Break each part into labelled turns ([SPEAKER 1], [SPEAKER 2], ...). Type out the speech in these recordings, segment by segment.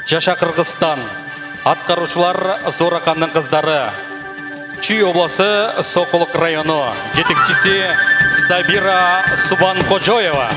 [SPEAKER 1] Жаша Кыргызстан. Атқарушылар Зорақанның қыздары. Чүй облысы Сокулук району. Жетекчisi Сабира Субанкожоева.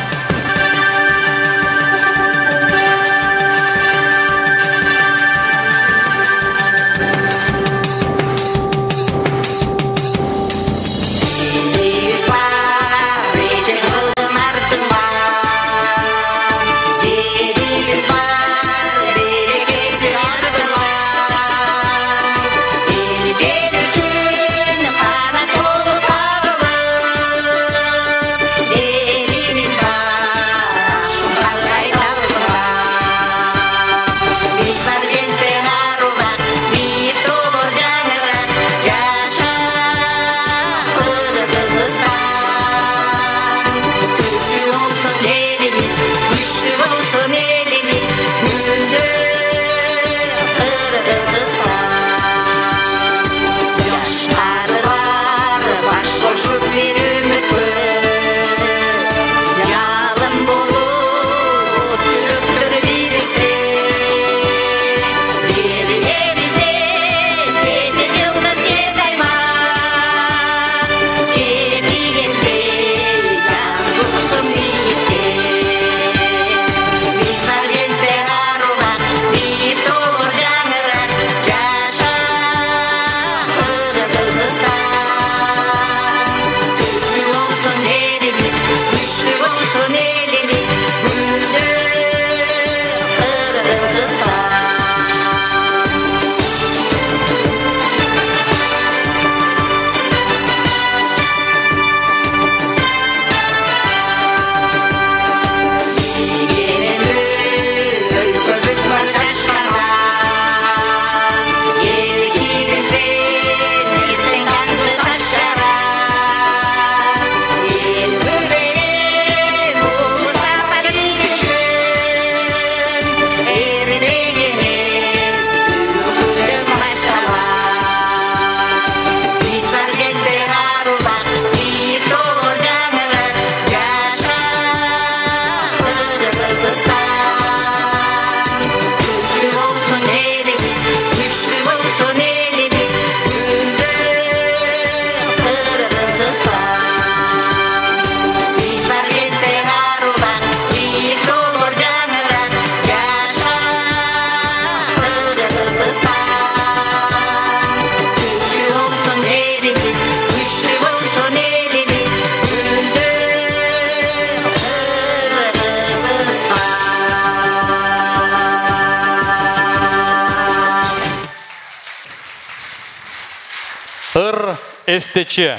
[SPEAKER 2] Эстече,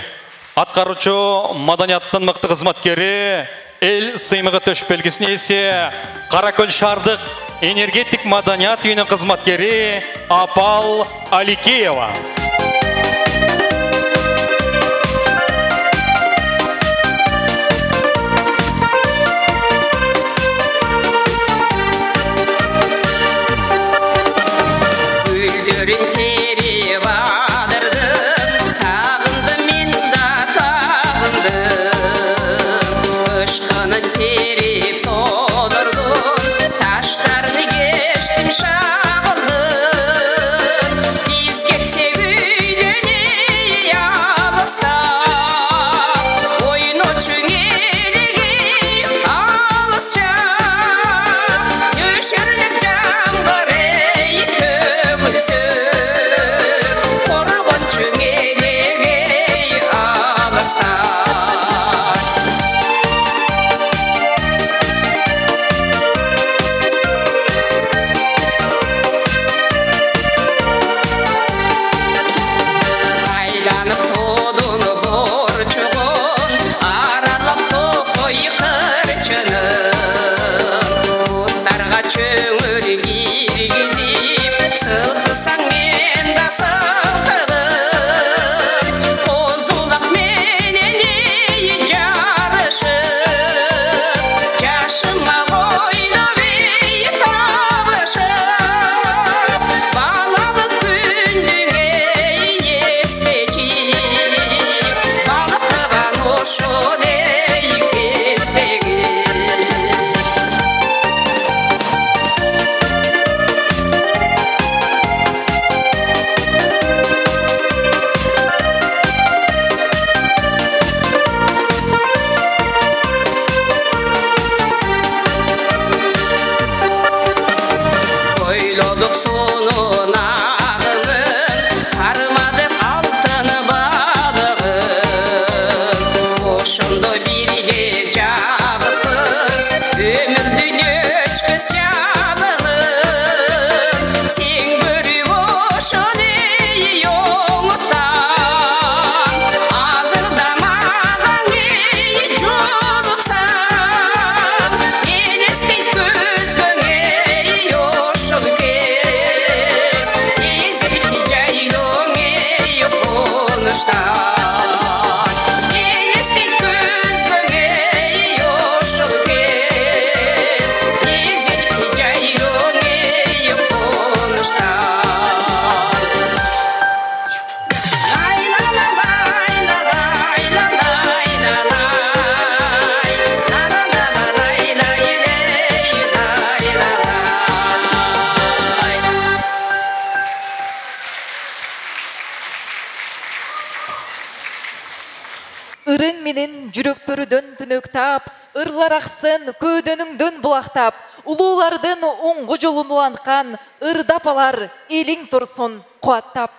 [SPEAKER 2] атқарушы маданияттың мықты қызматкері, ел сыймығы төш белгісіне есе, Қаракөл шардық энергетик маданият үйінің қызматкері Апал Аликеева.
[SPEAKER 3] Taşlarını geçtim şağıldım, biz geçsek ырың менен жүрөктөрүдөн түнөктап, ырлар аксын көөдөнүңдөн булактап, улуулардын оңго жолун уланткан ырдапалар элиң турсун кубаттап.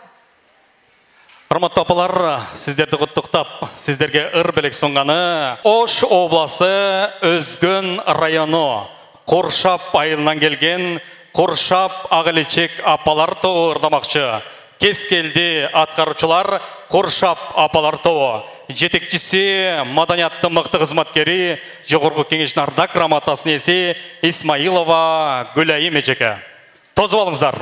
[SPEAKER 2] Урматтуу апалар, сиздерди куттуктап, сиздерге ыр белек сунганы Ош обласы Өзгөн району Куршап айылынан келген Куршап Агыличек апалар тобу ырдамакчы. Кез келди аткаруучулар Куршап апалар тобу. Жетекчиси маданияттын мыкты кызматкери, жогорку кеңештин ардак грамотасынын ээси Исмаилова Гүлайым эжеке. Тозуп алыңыздар.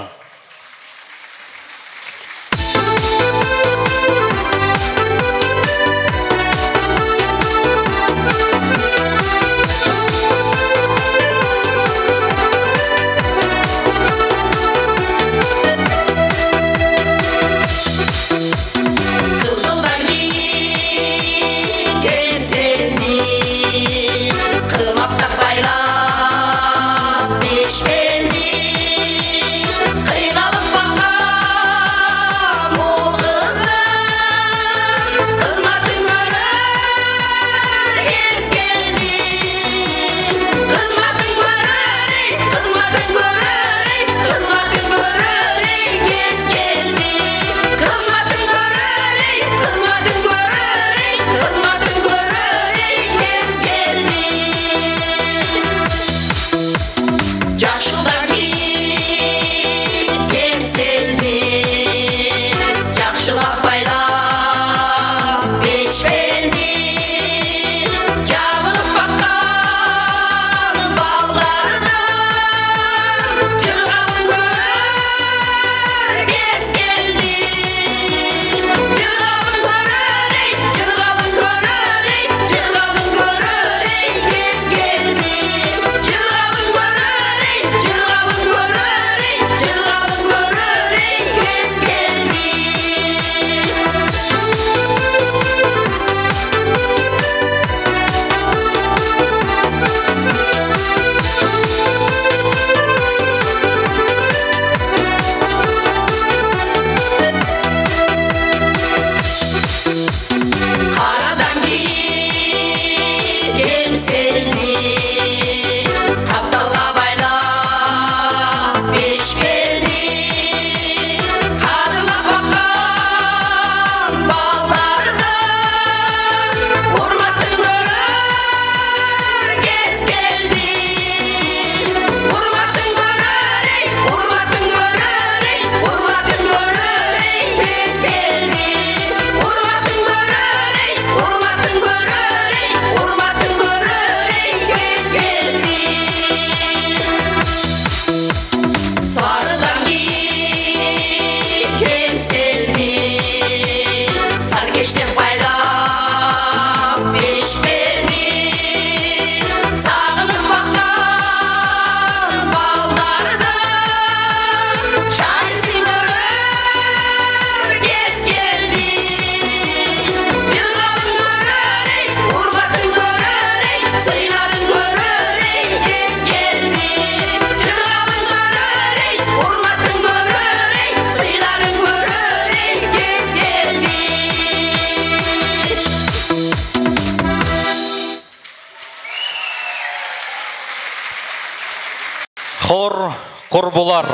[SPEAKER 2] Хор Курбулар,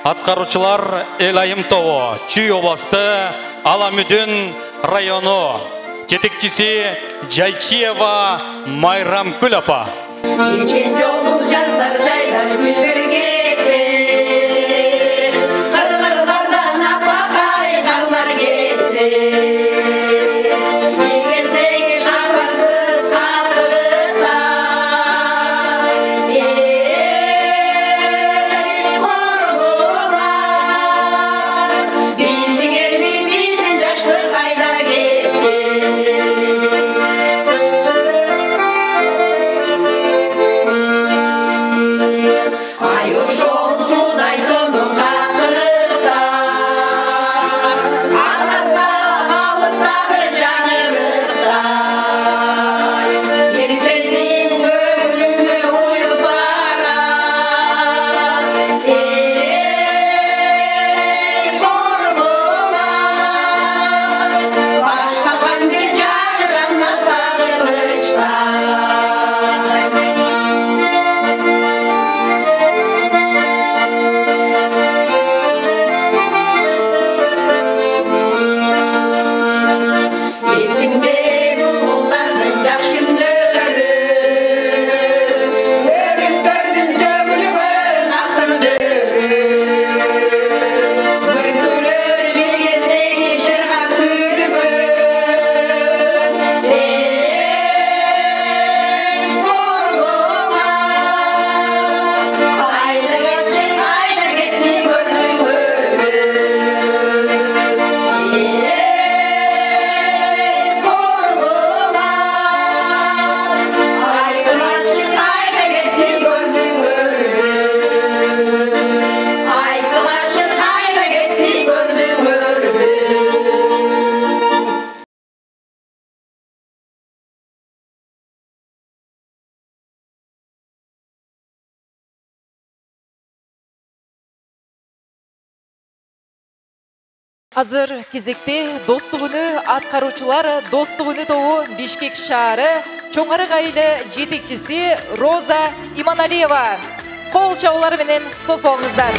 [SPEAKER 2] аткаруучулар Элайым тобу, Чүй областы Аламүдүн району, жетекчиси Жайчиева Майрам Гүл апа.
[SPEAKER 4] Geçen yolu cazlar caylar güzbergekte, kırgırlardan apakay karlar gitti. İgezdeki kabarsız kaldırıkta, korkular. Bildiğer mi bizim yaşlı kayda gitti. Suday donu katırıkta, asasta
[SPEAKER 3] Азыр кезекте достук үнү аткаруучулар достук үнү тобу Бишкек шаары чоң арык айылы жетекчиси Роза Иманалиева. Кол чабуулар менен тосолуңуздар.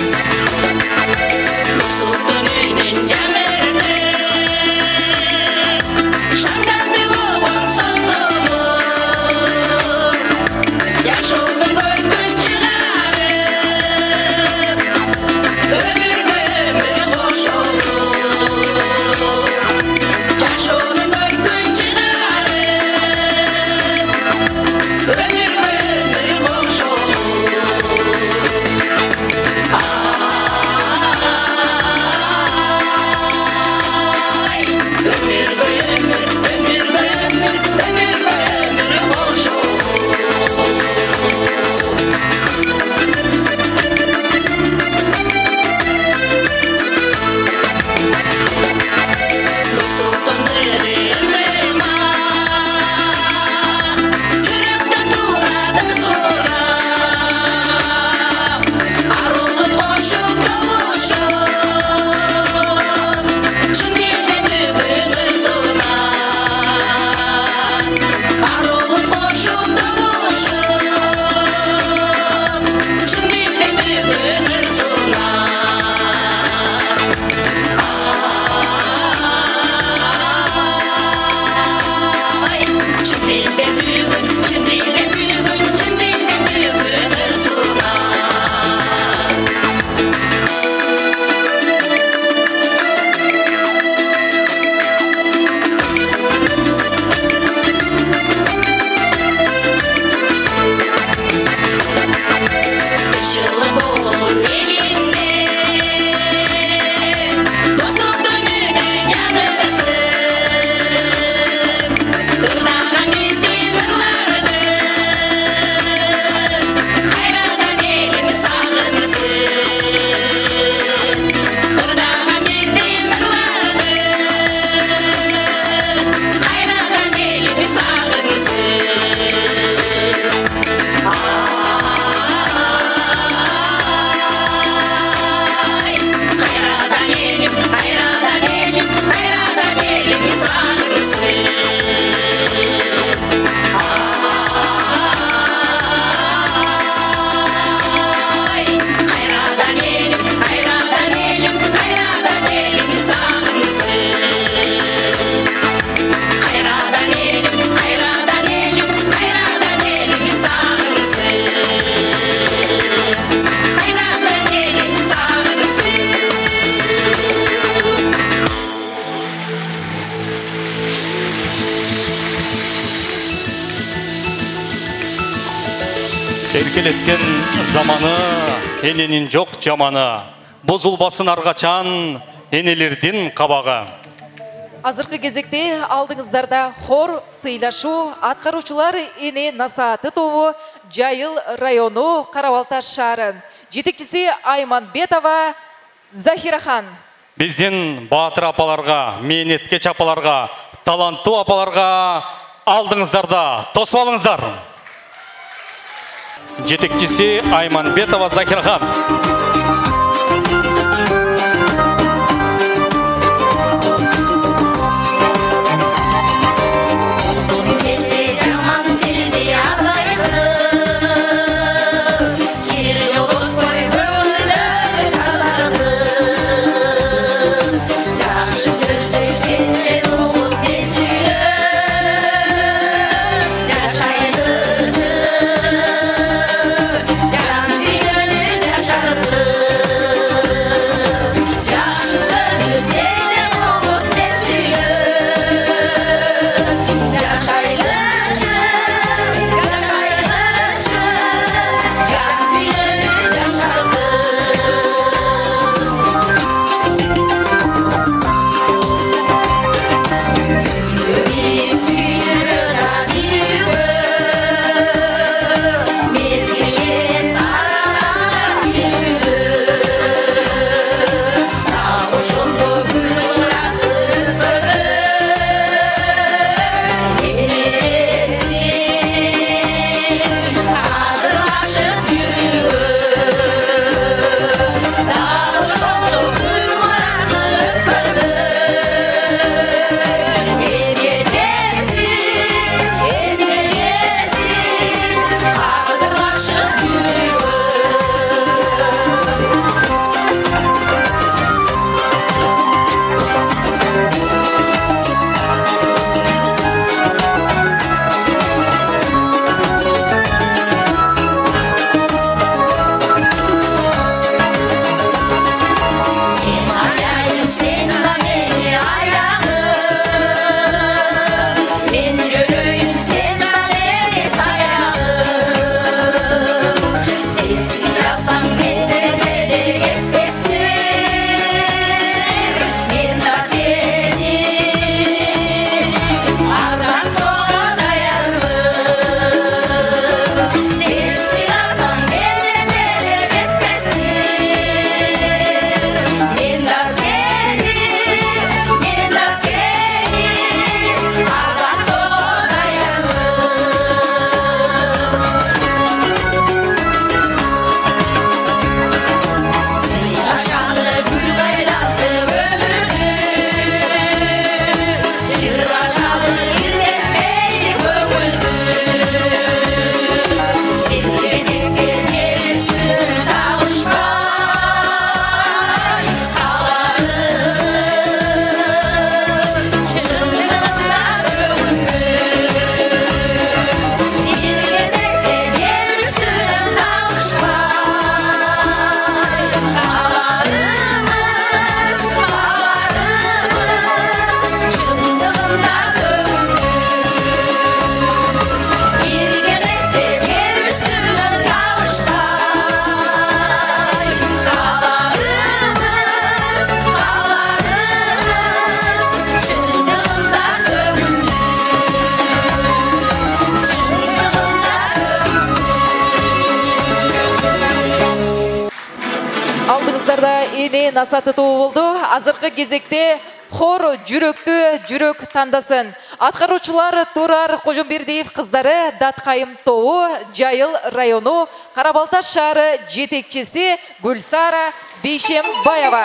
[SPEAKER 2] Erkeletken zamanı, enенин жок жаманы. Бозулбасын аргачан, энелердин кабагы.
[SPEAKER 3] Азыркы кезекте алдыңыздарда хор сыйлашуу аткаруучулар эне насааты тобу Жайыл району Карабалташ шаарын жетекчиси Айманбетова Захирахан.
[SPEAKER 2] Биздин баатыр апаларга, мээнеткеч апаларга, таланттуу апаларга алдыңыздарда тосуп жетекчиси Айманбетова Захирахан.
[SPEAKER 5] Yaşar
[SPEAKER 3] эң асаты тобу болду. Азыркы кезекте хор жүрөктү жүрөк тандасын. Аткаруучулар Турар Кожомбердиев кыздары Даткайым тобу Жайыл району Карабалташ шаары жетекчиси Гүлсара Бейшембаева.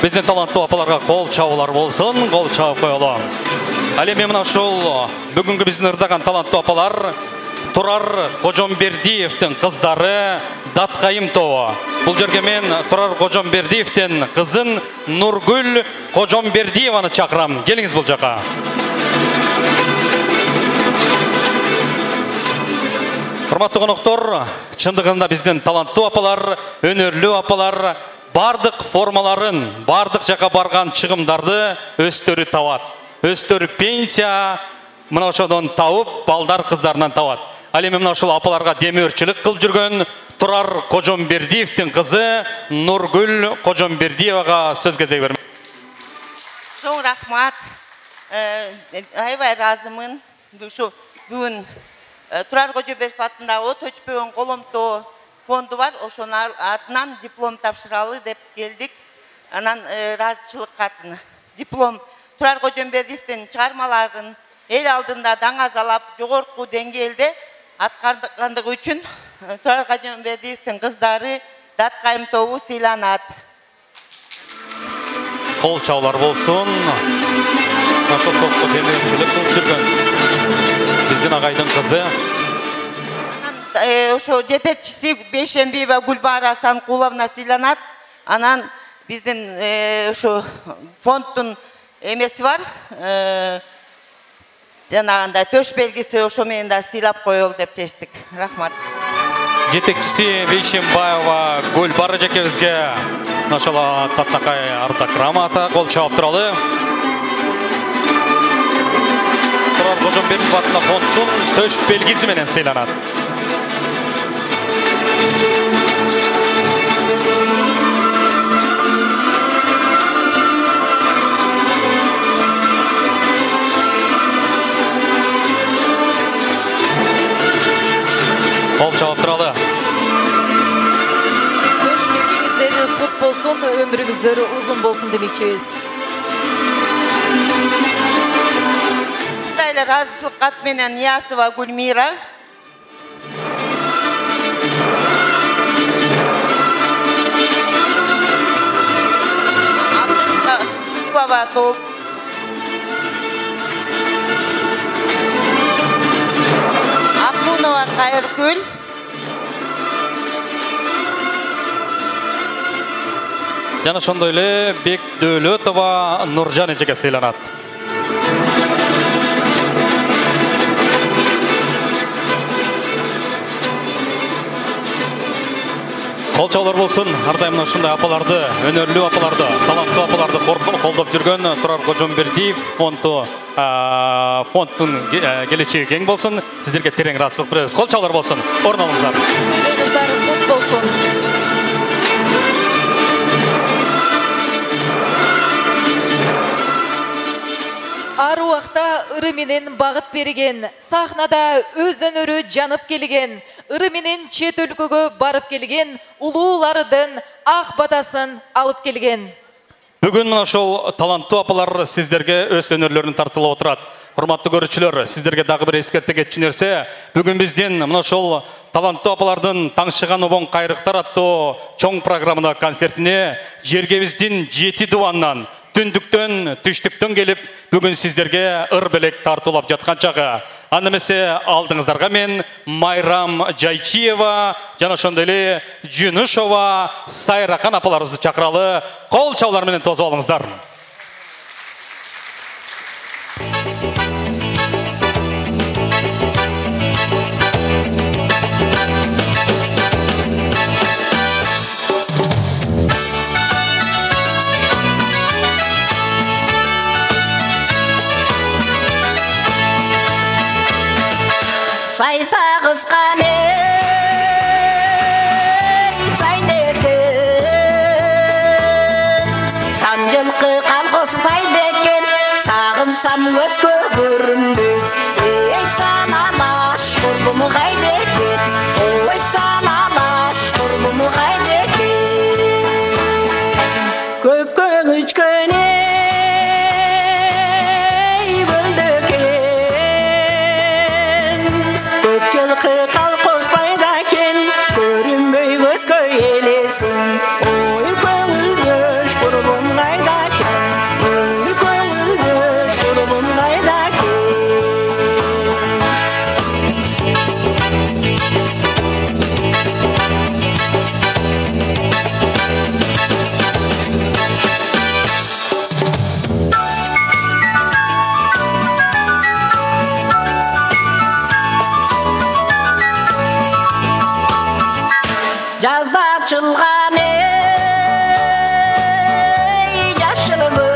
[SPEAKER 1] Бізден талантты апаларға қол чаулар болсын, қол чауып қойылы. Әлеме мына шол бүгінгі біздің ырдаған талантты апалар Турар Кожомбердиевтің қыздары Даткайым тобы. Бұл жерге мен Турар Кожомбердиевтен қызын Нургүл Кожомбердиеваны шақырам. Келіңіз бұл жаққа. Құрметті қонақтар, шындығында бізден талантты апалар, өнерлі апалар бардық формаларын, бардық жаққа барған шығымдарды өстері тауат. Өстері пенсия мұнашодан тауып, балдар қыздарынан тауат. Әлеме мұнашыл апаларға демеурчілік қылып жүрген Турар Кожомбердиевтің қызы Нургүл Кожомбердиеваға сөз кезек бермек.
[SPEAKER 5] Çok rahmat. Ayvay razımın. Bugün Turar Kocabek atınдағы Төчпеген Қоломто fondu var. Oşonun adından diplom tapşıralı dep geldik. Anan razıçılık katını. Diplom Turar Kocabek'ten çıkarmaların el aldığında dаңазалап жоғарғы деңгейде атқарғандығы үшін Turar Kocabek'ten kızları Даткайым тобы сыйланады.
[SPEAKER 1] Қол чаулар болсын. Нашыл топқа демеушілік қылып жүрген біздің ағайдың қызы.
[SPEAKER 5] Ошо жетекчиси Бейшембиева Гүлбара Санкуловна сыйланат. Анан биздин ошо фонддун эмеси бар. Жанагындай төш белгиси ошо менен да сыйлап коелу деп чечтик. Рахмат.
[SPEAKER 1] Жетекчиси Бейшембаева Гүлбара жакебизге нашала Татнакай ардак грамота кол чабып туралы. Турар Кожомбетов атына фонддун төш белгиси менен сыйланат. Кол чабып туралы.
[SPEAKER 3] Төш белгиңиздер кут болсун, өмүрүңүздөр узун болсун демекчибиз.
[SPEAKER 5] Кытайлар разычылык кат менен Ниясова Гүлмира. Абдуллова Акунова Кайыргүл.
[SPEAKER 1] Жана ошондой эле Бек Дөөлөтова Нуржан эжеге сыйланат. Кол чабуулар болсун. Ар дайым ушундай апаларды, өнөрлүү апаларды, таланттуу апаларды колдоп жүргөн Турар Кожомбердиев фонддун келечеги кең болсун. Сиздерге терең ыраазычылык беребиз. Кол чабуулар болсун. Орун алыңыздар.
[SPEAKER 3] Үйлеріңіздер кут болсун. Ар убакта ыры менен багыт берген, сахнада өз өнөрү жанып келген, ыры менен чет өлкөгө барып келген, улуулардын ак батасын алып келген.
[SPEAKER 1] Бүгүн мына ошол таланттуу апалар сиздерге өз өнөрлөрүн тартылып отурат. Урматтуу көрүүчүлөр, сиздерге дагы бир эскерте кетчү нерсе, бүгүн биздин мына ошол таланттуу апалардын Таңшыган обоң кайрыктар аттуу чоң программада концертине жергебиздин 7 дубанынан түндүктөн, түштүктөн келип, бүгүн сиздерге ыр белек тартуулап жаткан чагы. Аны эмесе алдыңыздарга мен Майрам Жайчиева жана ошондой эле Жунушова Сайракан апаларыбызды чакыралы. Кол чабуулар менен тосуп алыңыздар.
[SPEAKER 4] Saysa kıskan saydeken Sancılkı kalkosu paydeken Sağınsam öz kögürümdü Ey sana baş kurbumu gaydeken Ey sana baş kurbumu gaydeken Köp kögüçkene Yılkı kalkoz paydaken Görünmey göz köyelesin Oy gönül göz kurbum gaydaken Oy gönül göz kurbum gaydaken Yazda açılgan yaşılımı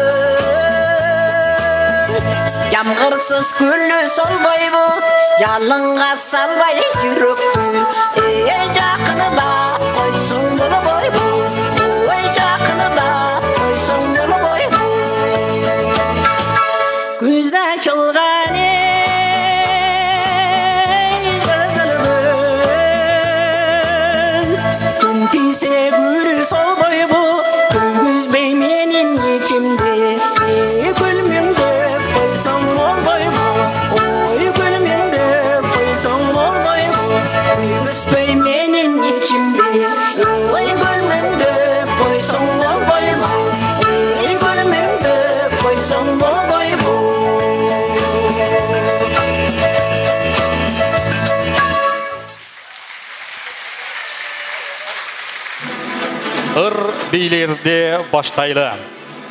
[SPEAKER 4] Yamgırsız güllü sol boy bu Yalınga salvay yürük gül Ey yakını da koysun bunu boy bu Ey yakını da koysun bunu boy bu Güzde açılgan Tise gülü sol boy bu Güz beymenin içimde Gülmümde koysan ol boy bu Oy gülmümde koysan ol boy bu Güz beymenin içimde Oy gülmümde koysan ol boy bu Oy gülmümde koysan ol boy bu
[SPEAKER 1] Ыр бийлерде баштайлы.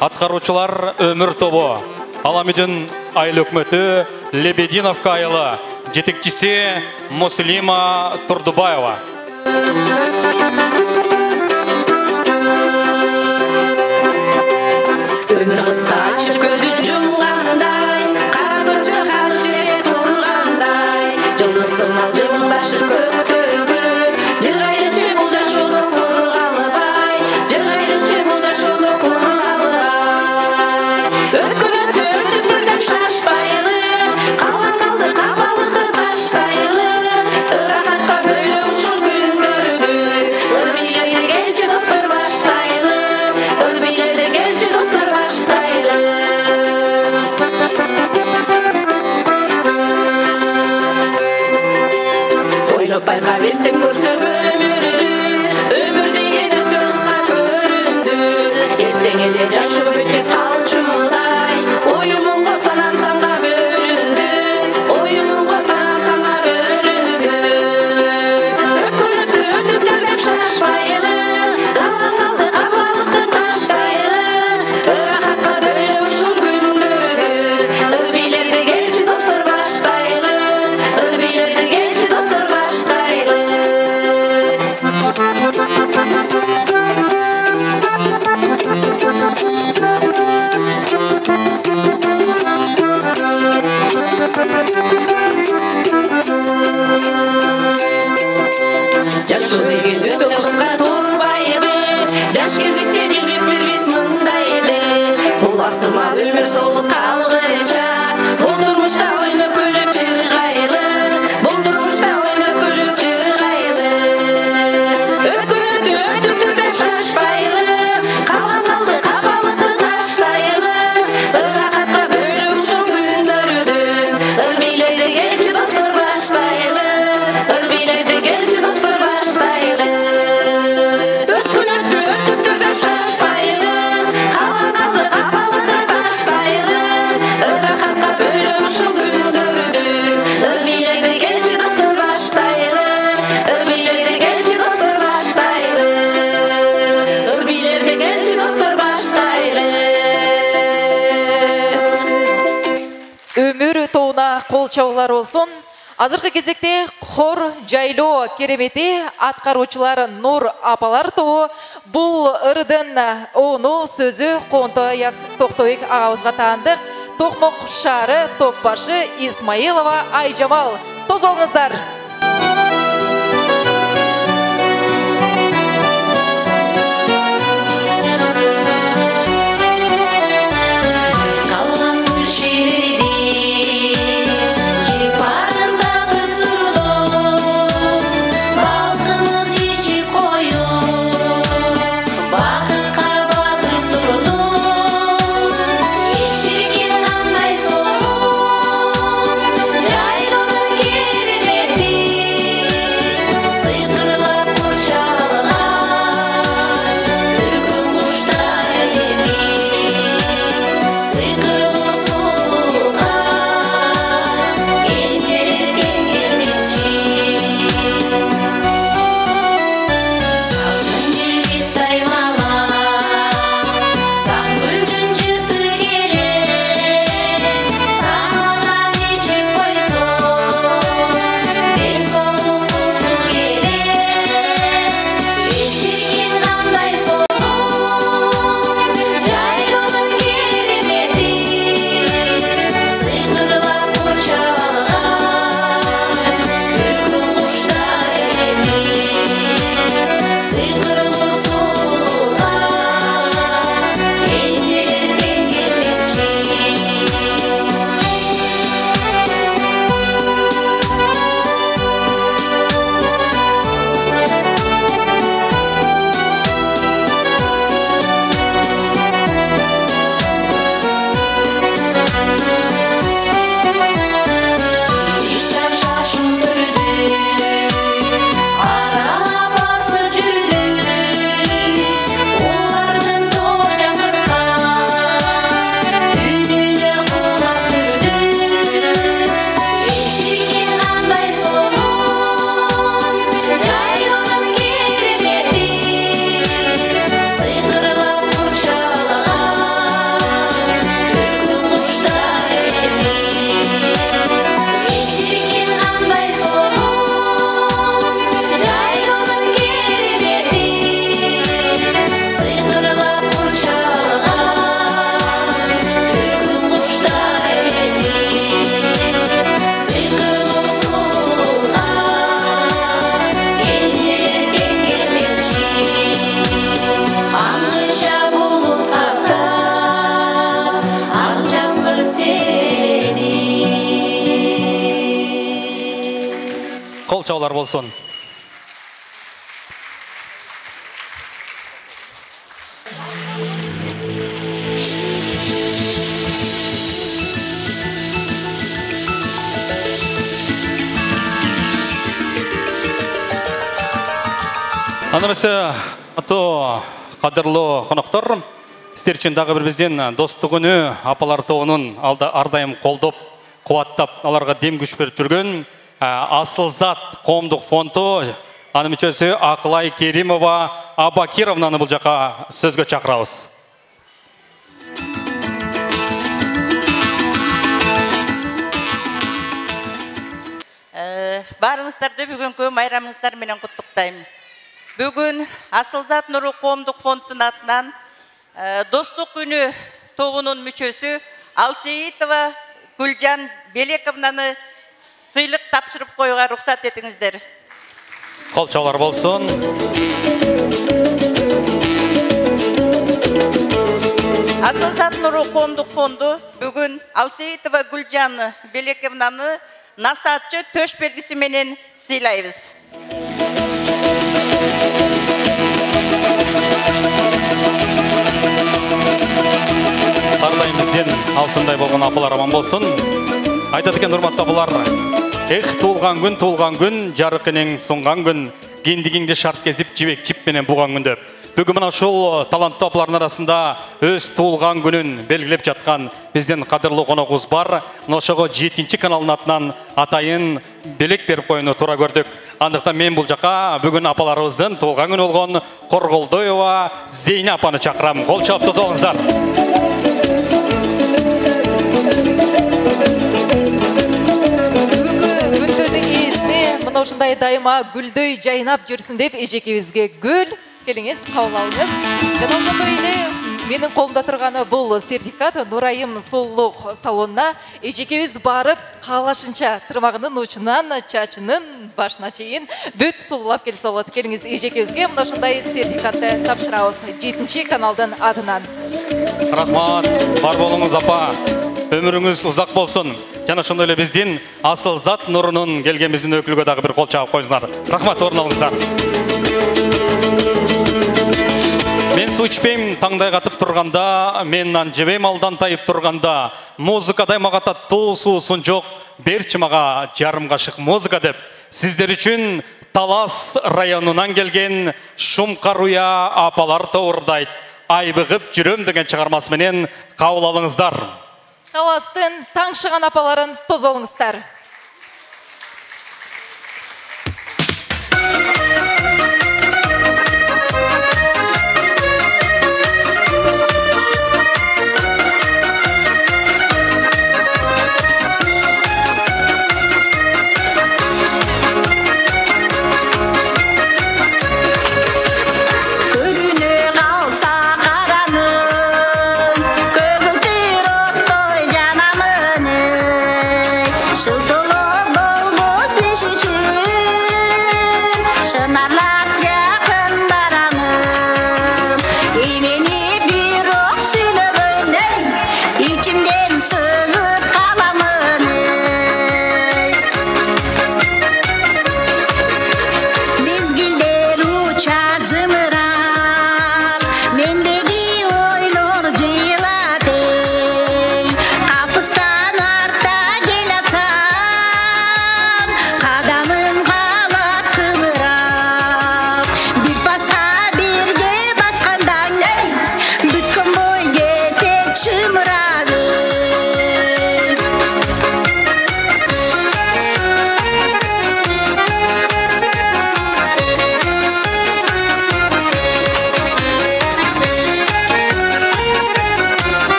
[SPEAKER 1] Атқаручылар өмір тобы. Аламедин айыл өкметі Лебединовка айылы. Жетекчisi Муслима Турдубаева.
[SPEAKER 6] Өмір қысқа ашып көзін жұмғандай, қара көзі қашырет тұрғандай, жылысымал жылдашып көк төгіп, жырғайды чебулда шуды құрғалыбай, жырғайды чебулда шуды құрғалыбай. Өркіліп көрдіп шашпайлы, қалған қалды қабалықты таштайлы, ырақатқа бөлі ұшын күндірді, өрбейлерді келші достар баштайлы, өрбейлерді келші достар баштайлы. Ойлап байқап естім көрсіп өмірде еді қысқа көрінді, ертең еле жашы өтет қалшудай, ойымыңға санам санға бөлінді, ойымыңға санам санға бөлінді. Өткілікті өтіп жүрдеп шашпайлы, қалған қалды қабалықты таштайлы, ырақатқа бөлі ұшын күндірді, үрбейлерді келші достар баштайлы, үрбейлерді келші достар баштайлы. Жашу деген өте қысқа тұрбайды, жаш кезекте білмектер бес мұндайды, бұл асыма өмір солы қалғыча, бұл тұрмышта ойнап күліп жырғайлы, бұл тұрмышта ойнап күліп жырғайлы. Өткілікті өтіп түрде шашпайлы, қалған қалды қабалықты таштайлы, ырақатқа бөлі ұшын күндірді, үрбейлерді келші достар баштайлы, үрбейлерді келші достар баштайлы. Өткілікті өтіп түрде шашпайлы, қалған қалды қабалықты таштайлы, ырақатқа бөлі ұшын күндірді, үрбейлерді келші достар баштайлы, үрбейлерді келші достар баштайлы, үрбейлерді келші достар баштайлы.
[SPEAKER 3] Өмір тоуына қол чаулар olsun. Азыркы кезекте хор жайлоо керемети аткаруучулар Нур апалар тобу бул ырдын ону сөзү Контояк Токтоек агабызга таандык. Токмок шаары топ башы Исмаилова Айжамал. Тоз алыңыздар.
[SPEAKER 6] Қалған мөлшерде жипарын тақып тұрды, балқымыз ечіп қойып, бақытқа батып тұрды. Кешірген қандай соғым, жайлының кереметі,
[SPEAKER 1] Қол чаулар болсын. Анымысы ато қадырлы қонақтар, сіздер үшін дағы бір бізден достық үні апалар тобының ардайым қолдап, қуаттап, аларға дем күш беріп жүрген Асыл зат қомдық фонды аны мүшесі Ақылай Керимова Абакировнаны бұл жаққа сөзге шақырамыз.
[SPEAKER 5] Барыңыздарды бүгінгі майрамыңыздар менен құттықтаймын. Бүгін Асыл зат нұры қомдық фондының атынан достық күні тобының мүшесі Алсейітова Гүлжан Белековнаны сыйлық тапшырып қойға рұқсат етіңіздер.
[SPEAKER 1] Қол чаулар болсын.
[SPEAKER 5] Асыл зат нұры қомдық фонды бүгін Алсейітова Гүлжан Белековнаны насатчы төш белгісі менен сыйлайбыз.
[SPEAKER 1] Ардайымызден алтындай болған апалар аман болсын. Айтады екен құрметті апалар, туылған күн, жарықенен соңған күн, кендігіңде шарт кезіп, жібек жіппенен бұған күн деп. Бүгін мына шул талантты апалардың арасында өз туылған күнін белгілеп жатқан бізден қадірлі қонағымыз бар. Ношығы 7-ші каналының атынан атайын белек беріп қойыны тура көрдік. Андықтан мен бұл жаққа бүгін апаларымыздың туылған күн олған Қорғылдойова Зейна апаны шақырам. Қол шапты зоңыздар.
[SPEAKER 3] Осындай дайыма гүлдөй жайнап жүрсін деп ежекебізге гүл келіңіз, қабыл алыңыз. Жана ошондой эле менің қолымда тұрғаны бұл сертификат Нурайым сұлулық салонына ежекебіз барып қалашынша тұрмағының ұшынан чачының башына чейін бүт сұлулап келсе болады. Келіңіз ежекебізге мына ошондой сертификатты тапшырабыз 7-ші каналдың атынан.
[SPEAKER 1] Рахмат, бар болыңыз апа. Өміріңіз ұзақ болсын. Жана ошондой эле биздин Асыл зат нурунун келгенбиздин өкүлгө дагы бир кол чабып койсуңар. Рахмат, орун алыңыздар. Мен суу ичпейм таңдай катып турганда, мен нан жебейм алдан тайып турганда, музыкадай мага таттуу суусун жок, берчи мага жарым кашык музыка деп. Сиздер үчүн Талас районунан келген Шумкаруя апалар тоурдайт. Айбыгып жүрөм деген чыгармасы менен кабыл алыңыздар.
[SPEAKER 3] Таластың таңшыған апаларын тоз олыңыздар.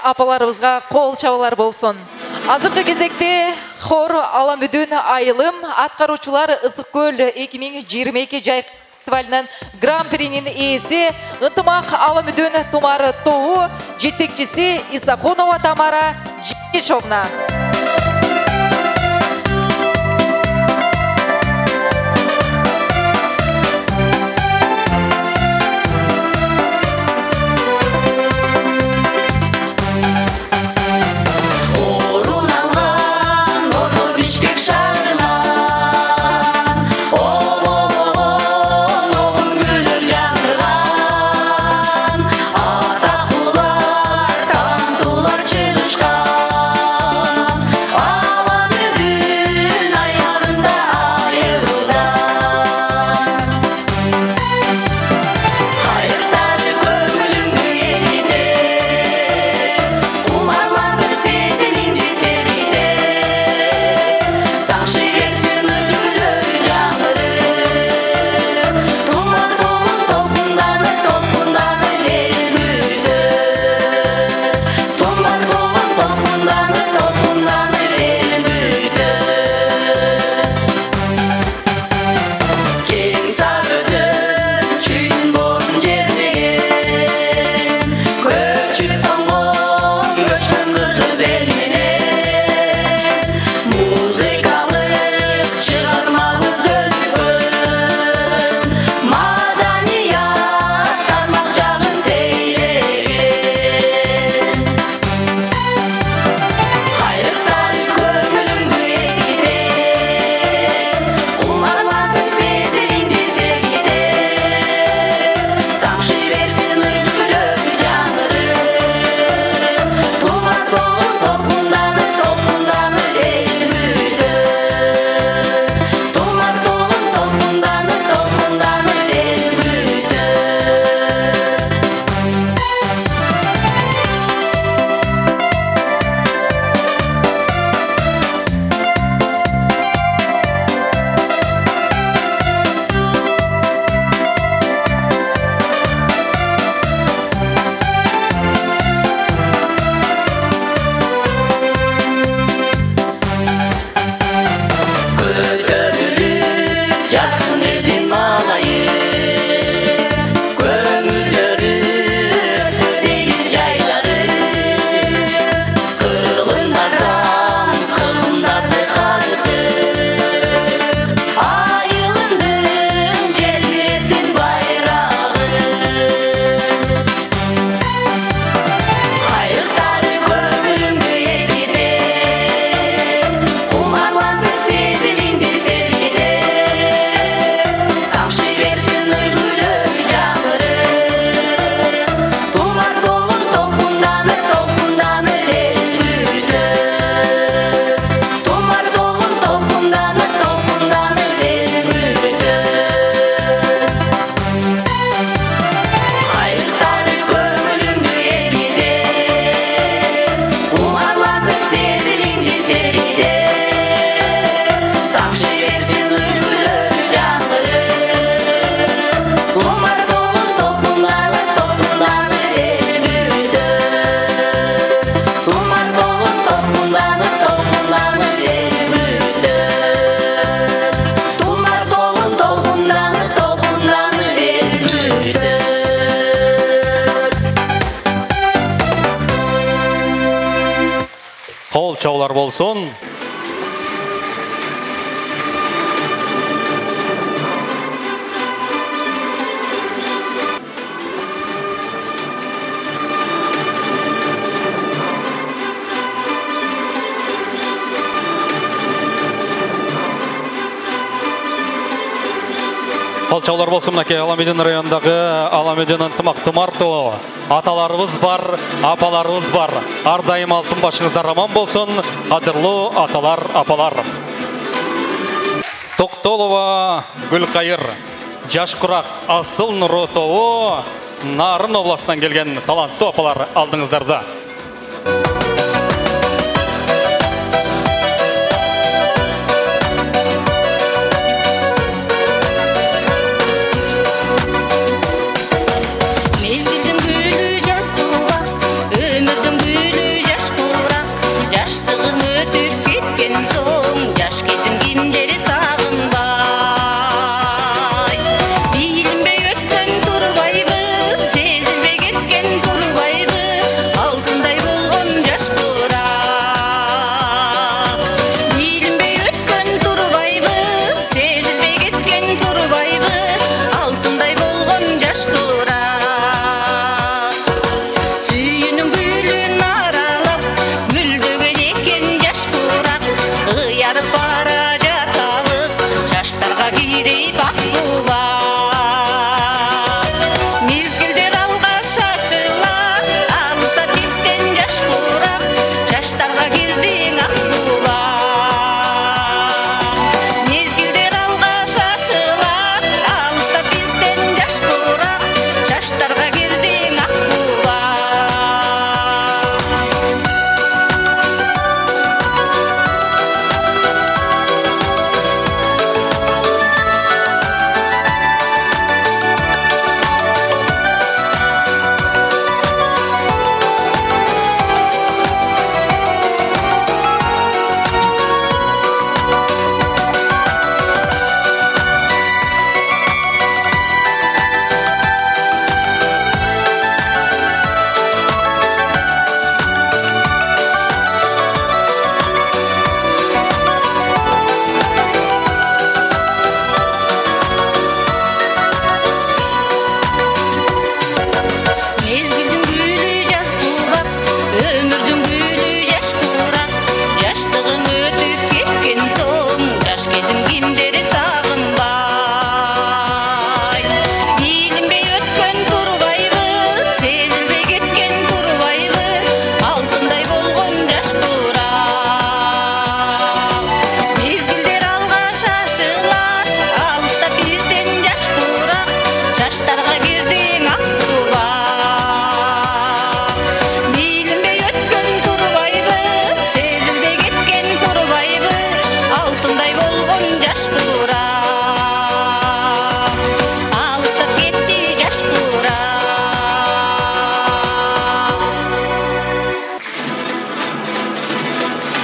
[SPEAKER 3] апаларыбызға қол чабалар болсын. Азыркы кезекте хор Аламүдүн айылым аткаруучулар Ысык көл 2022 жай фестивалынан гран-принин ээси ынтымак Аламүдүн тумары тобу жетекчиси Исакунова Тамара Жекешовна.
[SPEAKER 1] Қол чаулар болсын. Қол чаулар болсын. Мінеке Аламүдін районындағы Аламүдін ынтымақ тұмарту. Аталарыбыз бар, апаларыбыз бар. Ардайым алтын башыңыздар аман болсын. Қадірлі аталар, апалар. Тоқтолова Гүлқайыр, Жашқұрақ Асыл Нұры тобы Нарын обласынан келген талантты апалар алдыңыздарда.
[SPEAKER 6] Мезгілдің гүлі жас туақ, өмірдің гүлі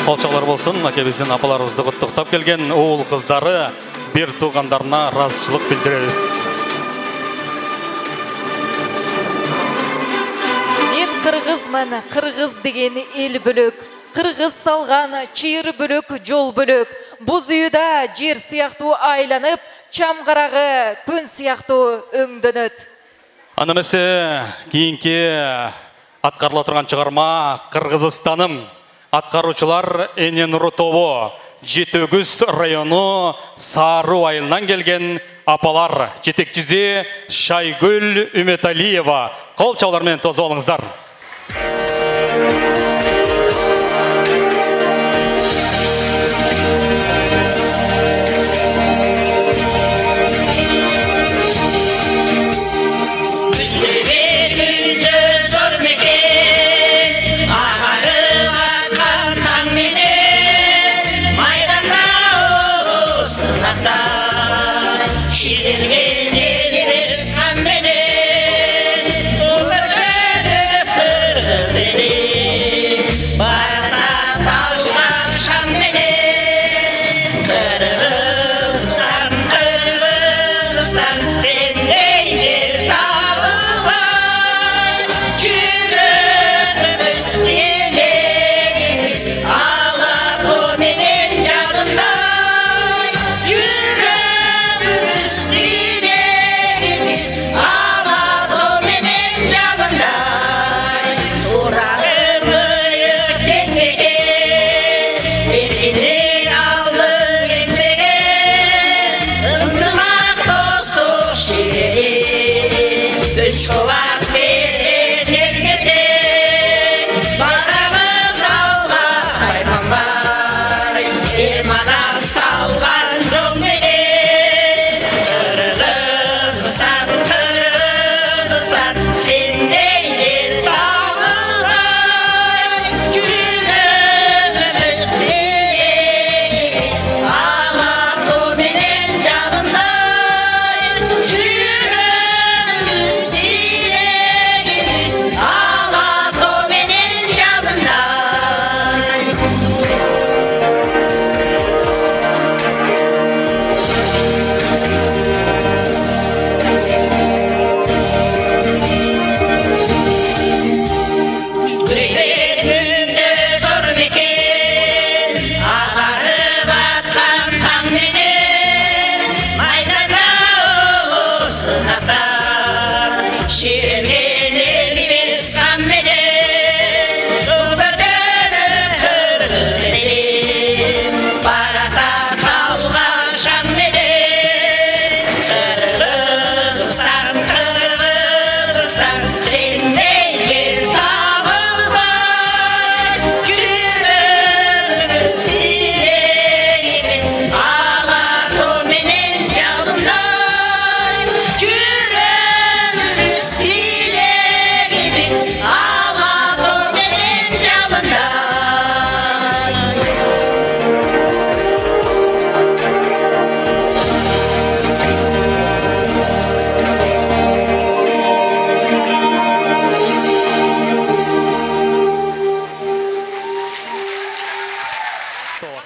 [SPEAKER 1] Қолчалар болсын, әкебіздің апаларымызды құттықтап келген оғыл қыздары бір туғандарына разышылық білдіреміз.
[SPEAKER 3] Мен қырғызмын, қырғыз деген ел бүлік. Қырғыз салған чиыр бүлік, жол бүлік. Бұз үйда жер сияқту айланып, чамғарағы күн сияқту өңдініп.
[SPEAKER 1] Анымысы кейінке атқарыла тұрған шығарма Қырғызстаным. Атқарушылар Энен Рутову, Жетөгүз району Сару айылынан келген апалар. Жетекчизи Шайгүл Үметалиева. Қол чаулармен тозы олыңыздар.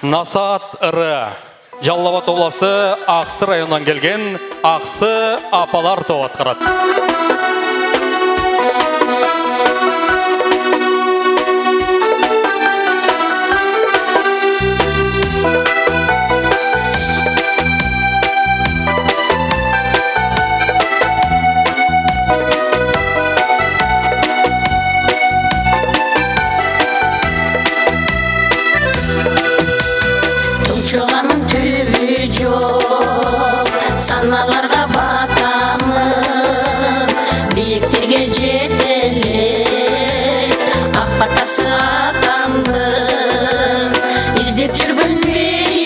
[SPEAKER 1] Насаат ыры. Жаллабат обласы Ақсы районынан келген Ақсы апалар тобы атқарады.
[SPEAKER 4] Çoğanın tübü çok, sanalarga batamın, büyüklerge jetelek, akbatası atamın, izlep жүргөн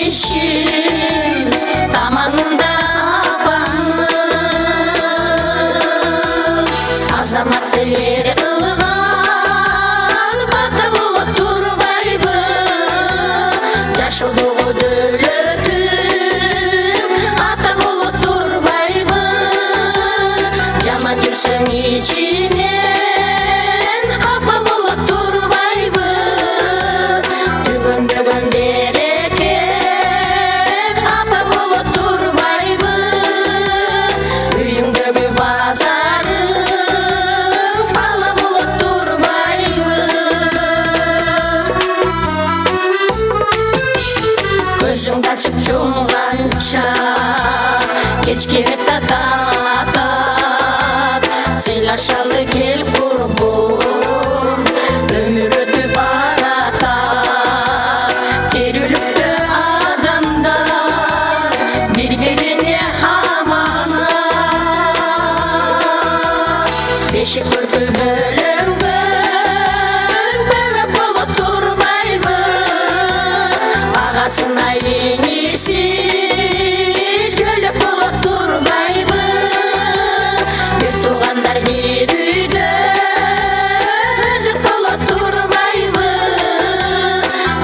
[SPEAKER 4] işim, tamanında apamın, azamat eri kılgan, bata bulup turbayбы, жашоодогу дөлөтүм, ата болуп турбайбы. кечке таң атат, сыйлашалы кел курбум, өмүр өтүп баратат, терүлүктү адамдар бири-бирине аманат. Бешик көрпү бөлөнгөн, бөлөк болуп турбайбы, агасына еңиси жөлөк болуп турбайбы, бир туугандар бир үйдө өзүк болуп турбайбы,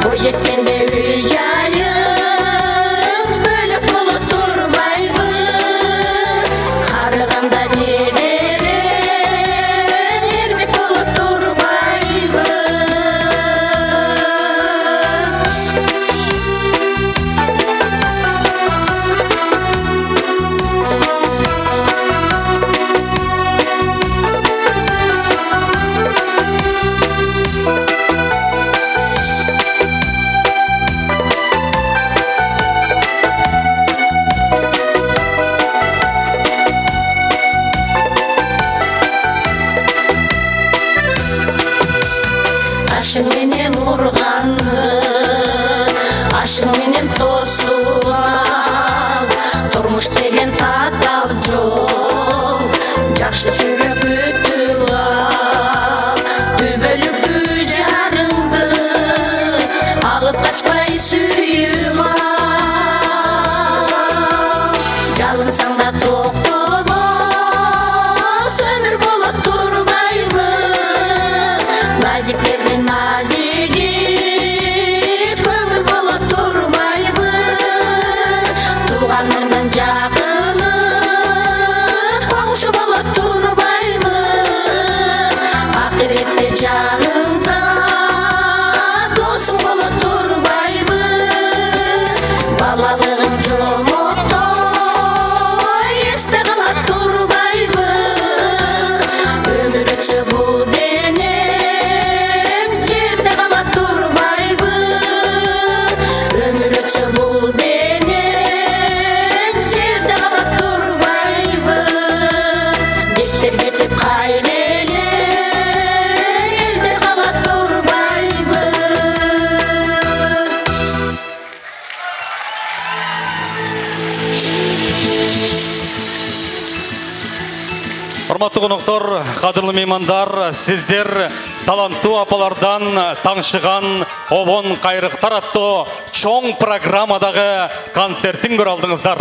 [SPEAKER 4] бойжеткенде үй жайым бөлөк болуп турбайбы, карыганда неберем эрмек болуп турбайбы. Ашың менен урганды, ашың менен тосуп ал, турмуш деген татал жол, жакшы жүрөк күтүп ал, түбөлүктүү жарыңды алып качпай сүйүп ал, жалынсаң да токтобос өмүр болот турбайбы, назиктердин назиги көңүл болот турбайбы, тууганыңдын жакыны коңшу болот турбайбы, акыретте жаныңда досуң болот турбайбы, балалыгың жомоктой эсте калат турбайбы, өмүр өтсө бул денең жерде калат турбайбы, өмүр өтсө бул денең жерде калат турбайбы, бектер кетип кайра эле элдер калат турбайбы.
[SPEAKER 1] Урматтуу конуктор, кадырлуу меймандар, сиздер таланттуу апалардан таңшыган обон кайрыктар аттуу чоң программадагы концертин көрө алдыңыздар.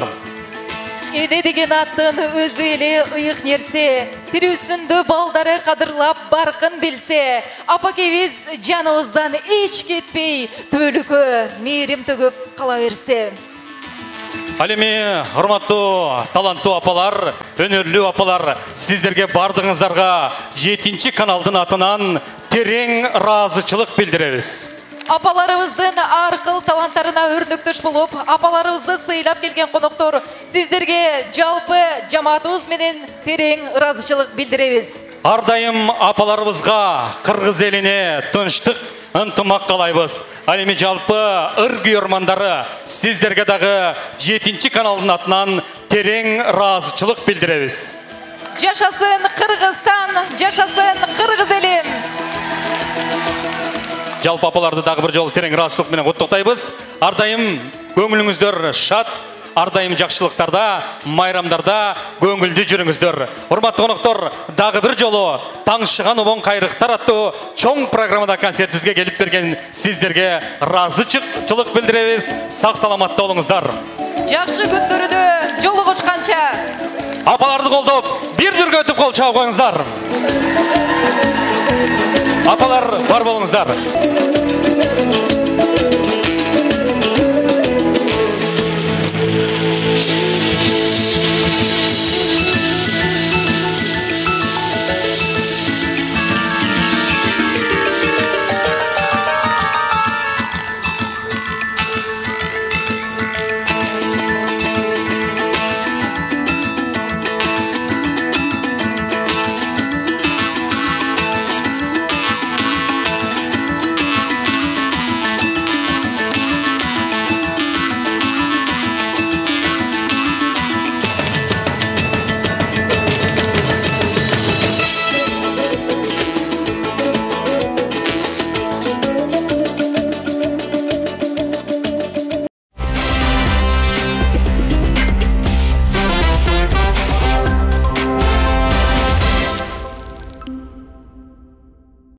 [SPEAKER 3] Эне деген аттын өзү эле ыйык нерсе, тирүүсүндө балдары кадырлап баркын билсе, апакебиз жаныбыздан эч кетпей, түбөлүккө мээрим төгүп кала берсе.
[SPEAKER 1] Ал эми урматтуу таланттуу апалар, өнөрлүү апалар, сиздерге бардыгыңыздарга 7 каналдын атынан терең ыраазычылык билдиребиз.
[SPEAKER 3] Апаларыбыздын аркыл таланттарына өрнөктөш болуп, апаларыбызды сыйлап келген коноктор, сиздерге жалпы жамаатыбыз менен терең ыраазычылык билдиребиз.
[SPEAKER 1] Ар дайым апаларыбызга, кыргыз элине тынчтык, ынтымак каалайбыз. Ал эми жалпы ыр күйөрмандары, сиздерге дагы 7 каналдын атынан терең ыраазычылык билдиребиз.
[SPEAKER 3] Жашасын Кыргызстан, жашасын кыргыз элим.
[SPEAKER 1] Жалпы апаларды дагы бир жолу терең ыраазычылык менен куттуктайбыз. Ар дайым көңүлүңүздөр шат, ар дайым жакшылыктарда, майрамдарда көңүлдүү жүрүңүздөр. Урматтуу коноктор, дагы бир жолу таңшыган обон кайрыктар аттуу чоң программада концертибизге келип берген сиздерге ыраазычылык билдиребиз. Сак саламатта болуңуздар.
[SPEAKER 3] Жакшы күндөрүдө жолугушканча.
[SPEAKER 1] Апаларды колдоп, бир дүргө өтүп кол чабып коюңуздар. Апалар бар болуңуздар.